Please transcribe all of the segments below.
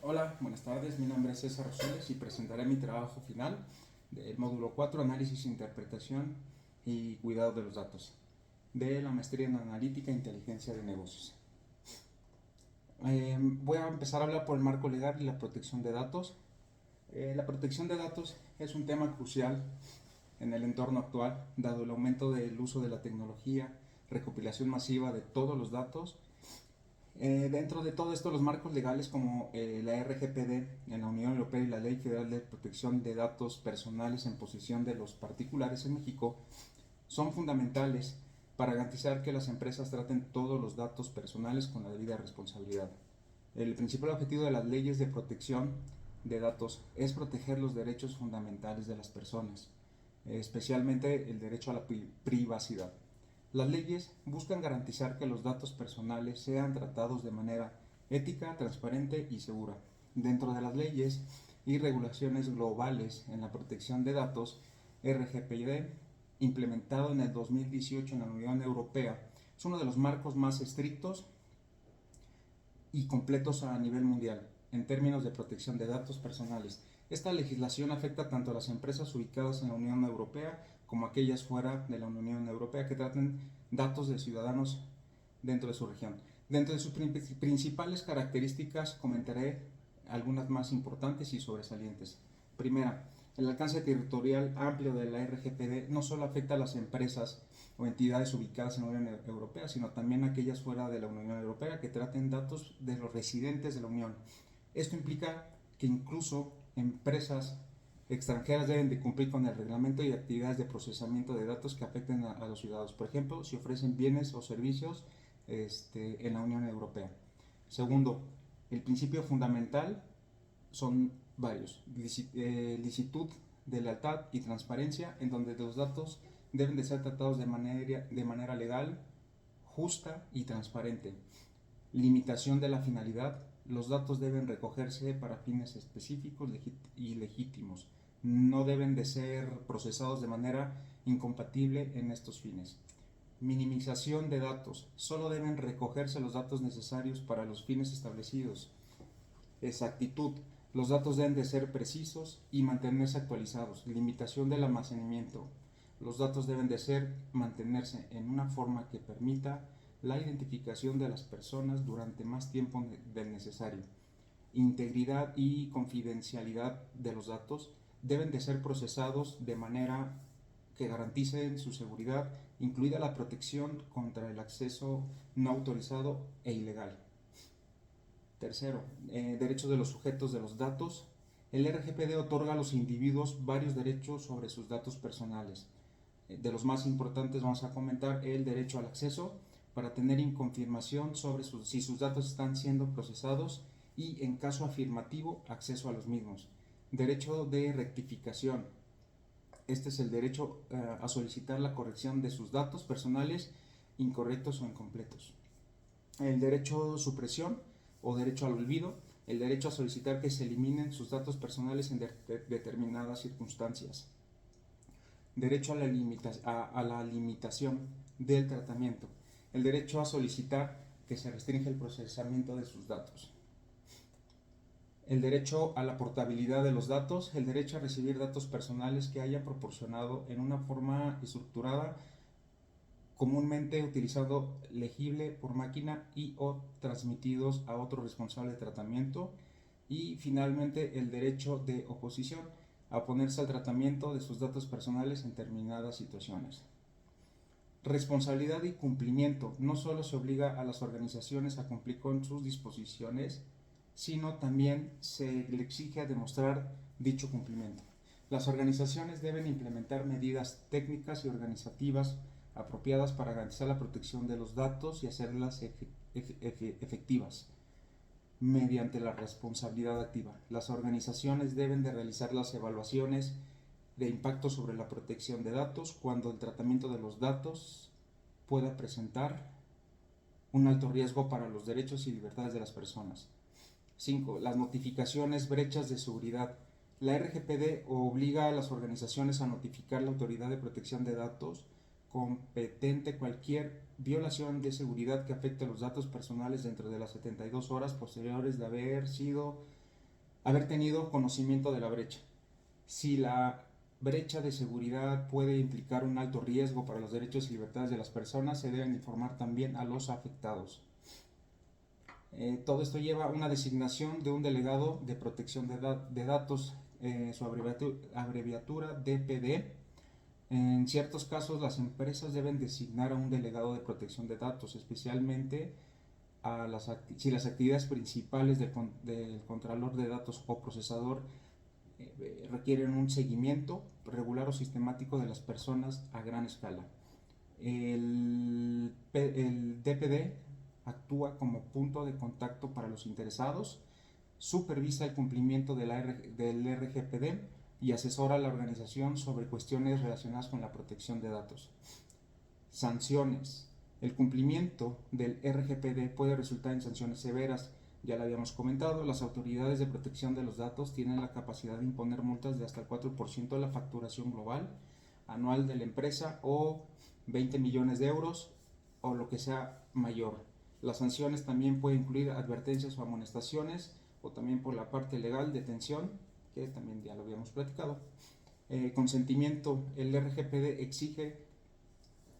Hola, buenas tardes. Mi nombre es César Rosales y presentaré mi trabajo final del módulo 4, Análisis, Interpretación y Cuidado de los Datos, de la maestría en Analítica e Inteligencia de Negocios. Voy a empezar a hablar por el marco legal y la protección de datos. La protección de datos es un tema crucial en el entorno actual, dado el aumento del uso de la tecnología, recopilación masiva de todos los datos. Dentro de todo esto, los marcos legales como la RGPD en la Unión Europea y la Ley Federal de Protección de Datos Personales en posesión de los particulares en México son fundamentales para garantizar que las empresas traten todos los datos personales con la debida responsabilidad. El principal objetivo de las leyes de protección de datos es proteger los derechos fundamentales de las personas, especialmente el derecho a la privacidad. Las leyes buscan garantizar que los datos personales sean tratados de manera ética, transparente y segura. Dentro de las leyes y regulaciones globales en la protección de datos, RGPD, implementado en el 2018 en la Unión Europea, es uno de los marcos más estrictos y completos a nivel mundial en términos de protección de datos personales. Esta legislación afecta tanto a las empresas ubicadas en la Unión Europea como a aquellas fuera de la Unión Europea que traten datos de ciudadanos dentro de su región. Dentro de sus principales características comentaré algunas más importantes y sobresalientes. Primera, el alcance territorial amplio de la RGPD no solo afecta a las empresas o entidades ubicadas en la Unión Europea, sino también a aquellas fuera de la Unión Europea que traten datos de los residentes de la Unión. Esto implica que incluso empresas extranjeras deben de cumplir con el reglamento y actividades de procesamiento de datos que afecten a los ciudadanos. Por ejemplo, si ofrecen bienes o servicios en la Unión Europea. Segundo, el principio fundamental son varios: licitud, de lealtad y transparencia, en donde los datos deben de ser tratados de manera legal, justa y transparente. Limitación de la finalidad: los datos deben recogerse para fines específicos y legítimos. No deben de ser procesados de manera incompatible en estos fines. Minimización de datos: solo deben recogerse los datos necesarios para los fines establecidos. Exactitud: los datos deben de ser precisos y mantenerse actualizados. Limitación del almacenamiento: los datos deben de mantenerse en una forma que permita la identificación de las personas durante más tiempo del necesario. Integridad y confidencialidad de los datos: deben de ser procesados de manera que garanticen su seguridad, incluida la protección contra el acceso no autorizado e ilegal. Tercero, derechos de los sujetos de los datos. El RGPD otorga a los individuos varios derechos sobre sus datos personales. De los más importantes vamos a comentar el derecho al acceso para tener confirmación sobre si sus datos están siendo procesados y, en caso afirmativo, acceso a los mismos. Derecho de rectificación: este es el derecho a solicitar la corrección de sus datos personales incorrectos o incompletos. El derecho de supresión o derecho al olvido: el derecho a solicitar que se eliminen sus datos personales en determinadas circunstancias. Derecho a la limitación del tratamiento: el derecho a solicitar que se restringe el procesamiento de sus datos. El derecho a la portabilidad de los datos: el derecho a recibir datos personales que haya proporcionado en una forma estructurada, comúnmente utilizado legible por máquina y o transmitidos a otro responsable de tratamiento. Y finalmente, el derecho de oposición: a oponerse al tratamiento de sus datos personales en determinadas situaciones. Responsabilidad y cumplimiento: no solo se obliga a las organizaciones a cumplir con sus disposiciones, sino también se le exige a demostrar dicho cumplimiento. Las organizaciones deben implementar medidas técnicas y organizativas apropiadas para garantizar la protección de los datos y hacerlas efectivas mediante la responsabilidad activa. Las organizaciones deben de realizar las evaluaciones de impacto sobre la protección de datos cuando el tratamiento de los datos pueda presentar un alto riesgo para los derechos y libertades de las personas. 5. Las notificaciones, brechas de seguridad. La RGPD obliga a las organizaciones a notificar a la Autoridad de Protección de Datos competente cualquier violación de seguridad que afecte a los datos personales dentro de las 72 horas posteriores de haber sido haber tenido conocimiento de la brecha. Si la brecha de seguridad puede implicar un alto riesgo para los derechos y libertades de las personas, se deben informar también a los afectados. Todo esto lleva a una designación de un delegado de protección de datos, su abreviatura DPD. En ciertos casos, las empresas deben designar a un delegado de protección de datos, especialmente si las actividades principales del contralor de datos o procesador requieren un seguimiento regular o sistemático de las personas a gran escala. El DPD actúa como punto de contacto para los interesados, supervisa el cumplimiento del RGPD y asesora a la organización sobre cuestiones relacionadas con la protección de datos. Sanciones. El cumplimiento del RGPD puede resultar en sanciones severas. Ya lo habíamos comentado, las autoridades de protección de los datos tienen la capacidad de imponer multas de hasta el 4% de la facturación global anual de la empresa o 20 millones de euros o lo que sea mayor. Las sanciones también pueden incluir advertencias o amonestaciones o también por la parte legal detención, que también ya lo habíamos platicado. Consentimiento. El RGPD exige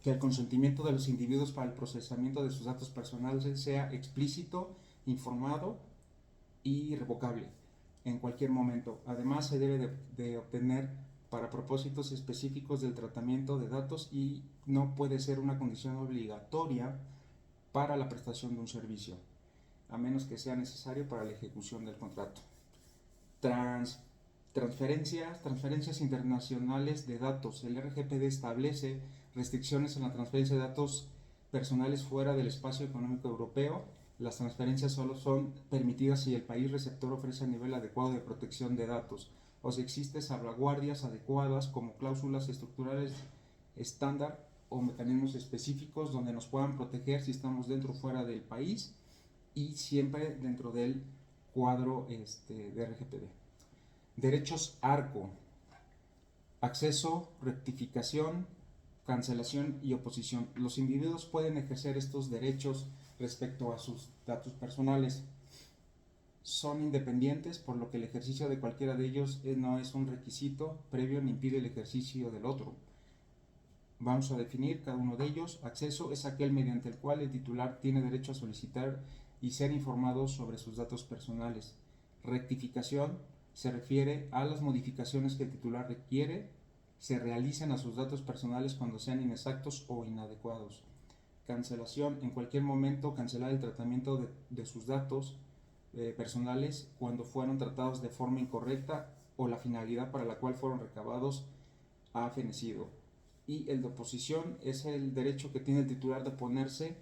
que el consentimiento de los individuos para el procesamiento de sus datos personales sea explícito, informado y irrevocable en cualquier momento. Además, se debe de obtener para propósitos específicos del tratamiento de datos y no puede ser una condición obligatoria para la prestación de un servicio, a menos que sea necesario para la ejecución del contrato. Transferencias internacionales de datos. El RGPD establece restricciones en la transferencia de datos personales fuera del espacio económico europeo. Las transferencias solo son permitidas si el país receptor ofrece un nivel adecuado de protección de datos o si existen salvaguardias adecuadas como cláusulas estructurales estándar o mecanismos específicos donde nos puedan proteger si estamos dentro o fuera del país y siempre dentro del cuadro de RGPD. Derechos ARCO: acceso, rectificación, cancelación y oposición. Los individuos pueden ejercer estos derechos respecto a sus datos personales. Son independientes, por lo que el ejercicio de cualquiera de ellos no es un requisito previo ni impide el ejercicio del otro. Vamos a definir cada uno de ellos. Acceso es aquel mediante el cual el titular tiene derecho a solicitar y ser informado sobre sus datos personales. Rectificación se refiere a las modificaciones que el titular requiere se realicen a sus datos personales cuando sean inexactos o inadecuados. Cancelación: en cualquier momento cancelar el tratamiento de sus datos personales cuando fueron tratados de forma incorrecta o la finalidad para la cual fueron recabados ha fenecido. Y el de oposición es el derecho que tiene el titular de oponerse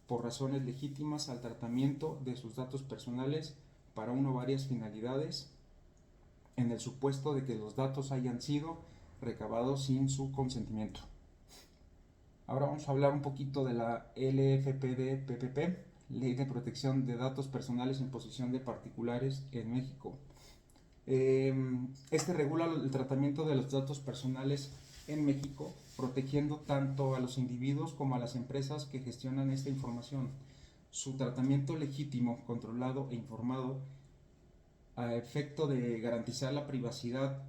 por razones legítimas al tratamiento de sus datos personales para una o varias finalidades, en el supuesto de que los datos hayan sido recabados sin su consentimiento. Ahora vamos a hablar un poquito de la LFPD-PPP, Ley de Protección de Datos Personales en Posesión de Particulares en México. Este regula el tratamiento de los datos personales en México, protegiendo tanto a los individuos como a las empresas que gestionan esta información. Su tratamiento legítimo, controlado e informado a efecto de garantizar la privacidad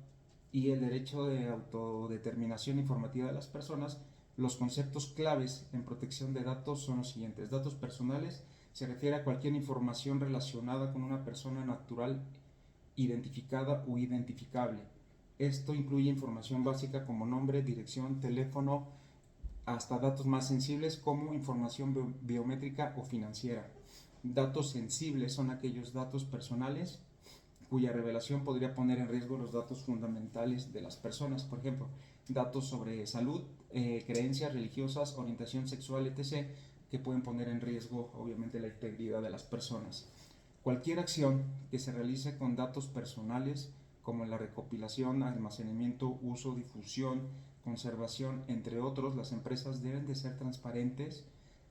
y el derecho de autodeterminación informativa de las personas. Los conceptos claves en protección de datos son los siguientes. Datos personales se refiere a cualquier información relacionada con una persona natural identificada o identificable. Esto incluye información básica como nombre, dirección, teléfono, hasta datos más sensibles como información biométrica o financiera. Datos sensibles son aquellos datos personales cuya revelación podría poner en riesgo los datos fundamentales de las personas, por ejemplo, datos sobre salud, creencias religiosas, orientación sexual, etc., que pueden poner en riesgo, obviamente, la integridad de las personas. Cualquier acción que se realice con datos personales, como la recopilación, almacenamiento, uso, difusión, conservación, entre otros, las empresas deben de ser transparentes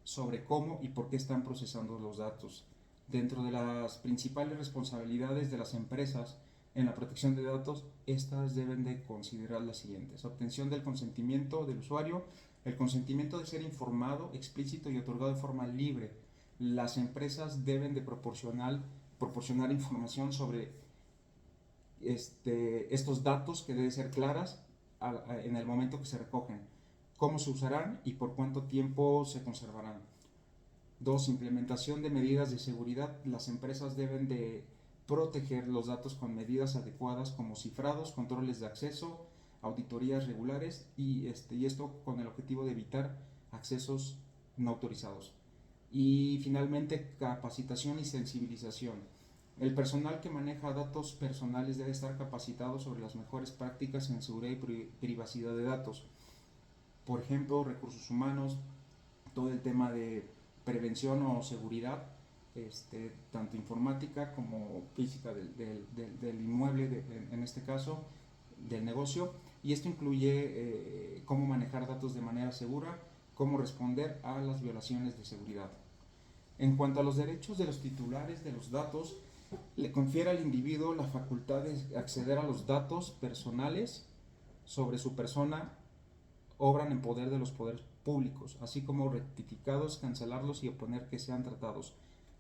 sobre cómo y por qué están procesando los datos. Dentro de las principales responsabilidades de las empresas en la protección de datos, estas deben de considerar las siguientes: obtención del consentimiento del usuario, el consentimiento de ser informado, explícito y otorgado de forma libre. Las empresas deben de proporcionar información sobre estos datos que deben ser claras en el momento que se recogen, cómo se usarán y por cuánto tiempo se conservarán. 2. Implementación de medidas de seguridad. Las empresas deben de proteger los datos con medidas adecuadas como cifrados, controles de acceso, auditorías regulares y esto con el objetivo de evitar accesos no autorizados. Y finalmente, capacitación y sensibilización. El personal que maneja datos personales debe estar capacitado sobre las mejores prácticas en seguridad y privacidad de datos. Por ejemplo, recursos humanos, todo el tema de prevención o seguridad, tanto informática como física del inmueble, en este caso, del negocio. Y esto incluye cómo manejar datos de manera segura, cómo responder a las violaciones de seguridad. En cuanto a los derechos de los titulares de los datos, le confiere al individuo la facultad de acceder a los datos personales sobre su persona, obran en poder de los poderes públicos, así como rectificados, cancelarlos y oponer que sean tratados.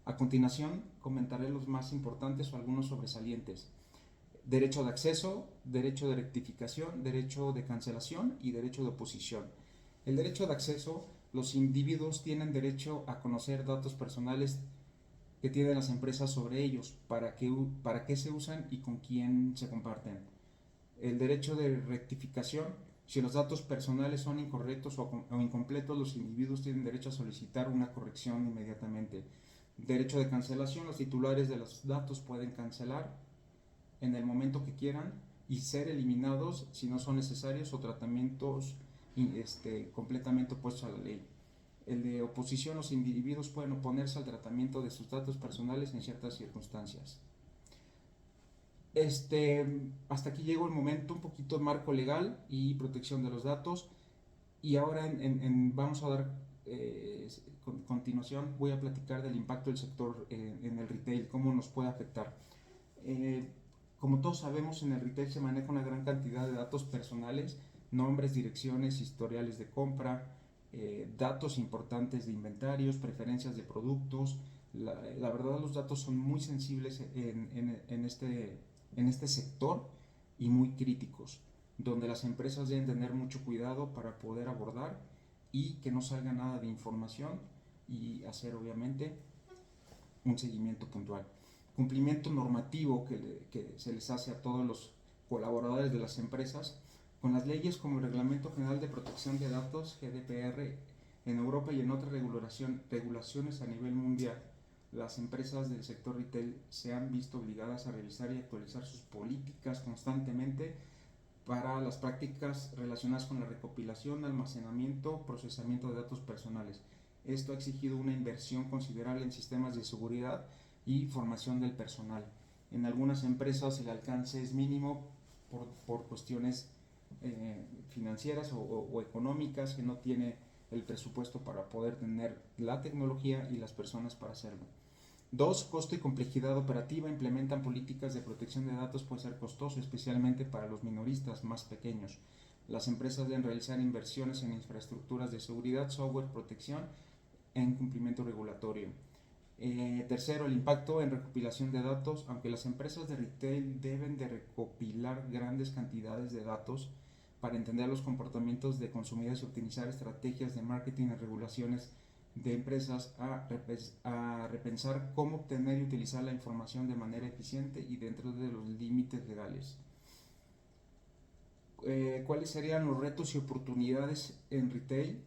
A continuación, comentaré los más importantes o algunos sobresalientes. Derecho de acceso, derecho de rectificación, derecho de cancelación y derecho de oposición. El derecho de acceso, los individuos tienen derecho a conocer datos personales que tienen las empresas sobre ellos, para qué se usan y con quién se comparten. El derecho de rectificación, si los datos personales son incorrectos o incompletos, los individuos tienen derecho a solicitar una corrección inmediatamente. Derecho de cancelación, los titulares de los datos pueden cancelar en el momento que quieran y ser eliminados si no son necesarios o tratamientos completamente opuestos a la ley. El de oposición, los individuos pueden oponerse al tratamiento de sus datos personales en ciertas circunstancias. Hasta aquí llegó el momento, un poquito de marco legal y protección de los datos. Y ahora vamos a dar, continuación, voy a platicar del impacto del sector en el retail, cómo nos puede afectar. Como todos sabemos, en el retail se maneja una gran cantidad de datos personales, nombres, direcciones, historiales de compra, datos importantes de inventarios, preferencias de productos. La verdad, los datos son muy sensibles en este sector y muy críticos, donde las empresas deben tener mucho cuidado para poder abordar y que no salga nada de información y hacer obviamente un seguimiento puntual. Cumplimiento normativo que se les hace a todos los colaboradores de las empresas con las leyes como el Reglamento General de Protección de Datos, GDPR, en Europa y en otras regulaciones a nivel mundial. Las empresas del sector retail se han visto obligadas a revisar y actualizar sus políticas constantemente para las prácticas relacionadas con la recopilación, almacenamiento, procesamiento de datos personales. Esto ha exigido una inversión considerable en sistemas de seguridad y formación del personal. En algunas empresas el alcance es mínimo por cuestiones financieras o económicas, que no tiene el presupuesto para poder tener la tecnología y las personas para hacerlo. 2. Costo y complejidad operativa. Implementan políticas de protección de datos, puede ser costoso, especialmente para los minoristas más pequeños. Las empresas deben realizar inversiones en infraestructuras de seguridad, software, protección en cumplimiento regulatorio. Tercero, el impacto en recopilación de datos. Aunque las empresas de retail deben de recopilar grandes cantidades de datos para entender los comportamientos de consumidores y optimizar estrategias de marketing y regulaciones de empresas a repensar cómo obtener y utilizar la información de manera eficiente y dentro de los límites legales. ¿Cuáles serían los retos y oportunidades en retail?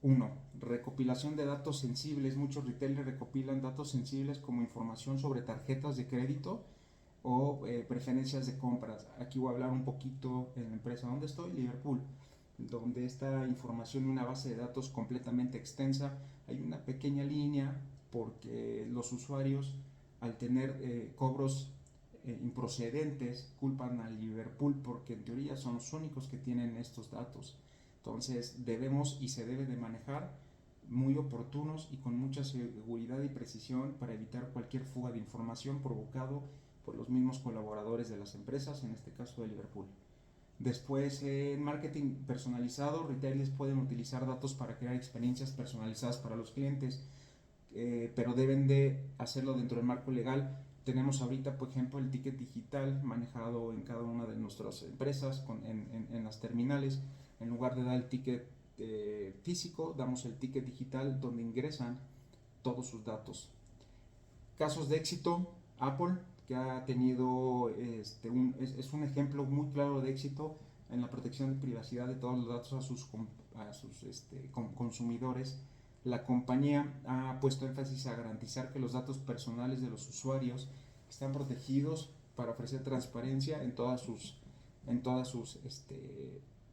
1. Recopilación de datos sensibles. Muchos retailers recopilan datos sensibles como información sobre tarjetas de crédito o preferencias de compras. Aquí voy a hablar un poquito en la empresa donde estoy, Liverpool, donde esta información en una base de datos completamente extensa. Hay una pequeña línea porque los usuarios, al tener cobros improcedentes, culpan a Liverpool porque en teoría son los únicos que tienen estos datos. Entonces debemos y se debe de manejar muy oportunos y con mucha seguridad y precisión para evitar cualquier fuga de información provocado por los mismos colaboradores de las empresas, en este caso de Liverpool. Después, en marketing personalizado, retailers pueden utilizar datos para crear experiencias personalizadas para los clientes, pero deben de hacerlo dentro del marco legal Tenemos ahorita, por ejemplo, el ticket digital manejado en cada una de nuestras empresas en las terminales. En lugar de dar el ticket físico, damos el ticket digital donde ingresan todos sus datos. Casos de éxito: Apple, que ha tenido es un ejemplo muy claro de éxito en la protección de privacidad de todos los datos a sus consumidores. La compañía ha puesto énfasis a garantizar que los datos personales de los usuarios están protegidos para ofrecer transparencia en todas sus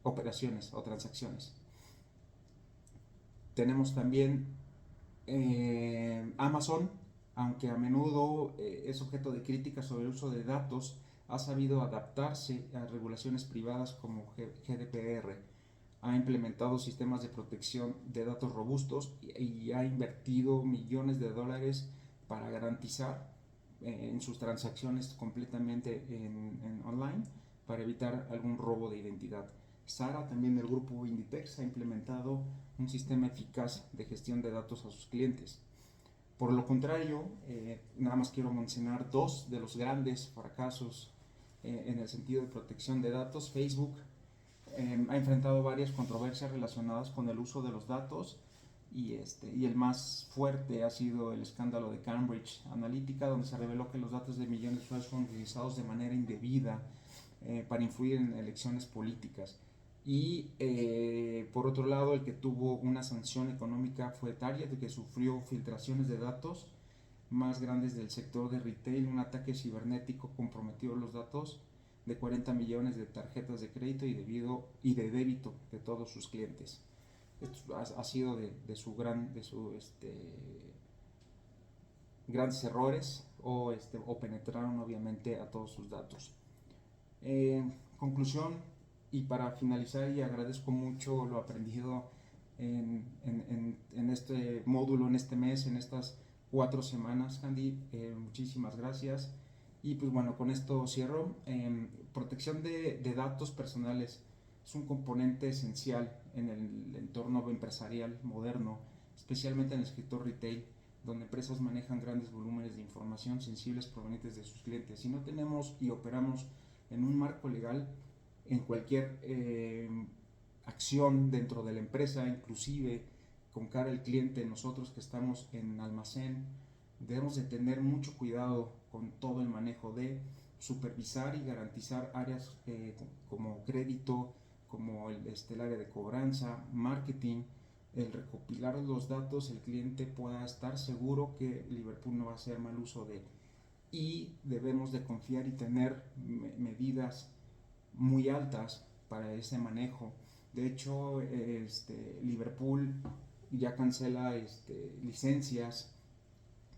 operaciones o transacciones. Tenemos también Amazon, aunque a menudo es objeto de críticas sobre el uso de datos, ha sabido adaptarse a regulaciones privadas como GDPR, ha implementado sistemas de protección de datos robustos y ha invertido millones de dólares para garantizar en sus transacciones completamente en online para evitar algún robo de identidad. Sara, también del grupo Inditex, ha implementado un sistema eficaz de gestión de datos a sus clientes. Por lo contrario, nada más quiero mencionar dos de los grandes fracasos en el sentido de protección de datos. Facebook ha enfrentado varias controversias relacionadas con el uso de los datos y el más fuerte ha sido el escándalo de Cambridge Analytica, donde se reveló que los datos de millones de usuarios fueron utilizados de manera indebida para influir en elecciones políticas. Y por otro lado, el que tuvo una sanción económica fue Target, que sufrió filtraciones de datos más grandes del sector de retail. Un ataque cibernético comprometió los datos de 40 millones de tarjetas de crédito y de débito de todos sus clientes. Esto ha sido de sus grandes errores o penetraron obviamente a todos sus datos. Conclusión, y para finalizar, y agradezco mucho lo aprendido en este módulo, en este mes, en estas 4 semanas, Andy, muchísimas gracias. Y pues bueno, con esto cierro. Protección de datos personales es un componente esencial en el entorno empresarial moderno, especialmente en el sector retail, donde empresas manejan grandes volúmenes de información sensibles provenientes de sus clientes. Si no tenemos y operamos en un marco legal, en cualquier acción dentro de la empresa, inclusive con cara al cliente, nosotros que estamos en almacén, debemos de tener mucho cuidado con todo el manejo de supervisar y garantizar áreas como crédito, como el área de cobranza, marketing, el recopilar los datos, el cliente pueda estar seguro que Liverpool no va a hacer mal uso de, y debemos de confiar y tener medidas muy altas para ese manejo. De hecho, Liverpool ya cancela licencias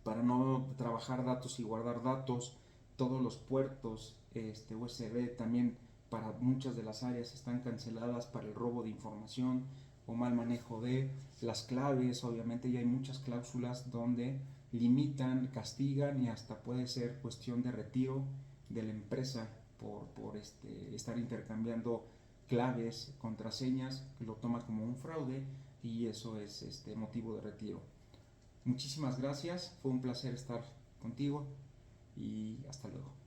para no trabajar datos y guardar datos. Todos los puertos USB también para muchas de las áreas están canceladas para el robo de información o mal manejo de las claves. Obviamente ya hay muchas cláusulas donde limitan, castigan y hasta puede ser cuestión de retiro de la empresa por estar intercambiando claves, contraseñas, que lo toma como un fraude y eso es motivo de retiro. Muchísimas gracias, fue un placer estar contigo y hasta luego.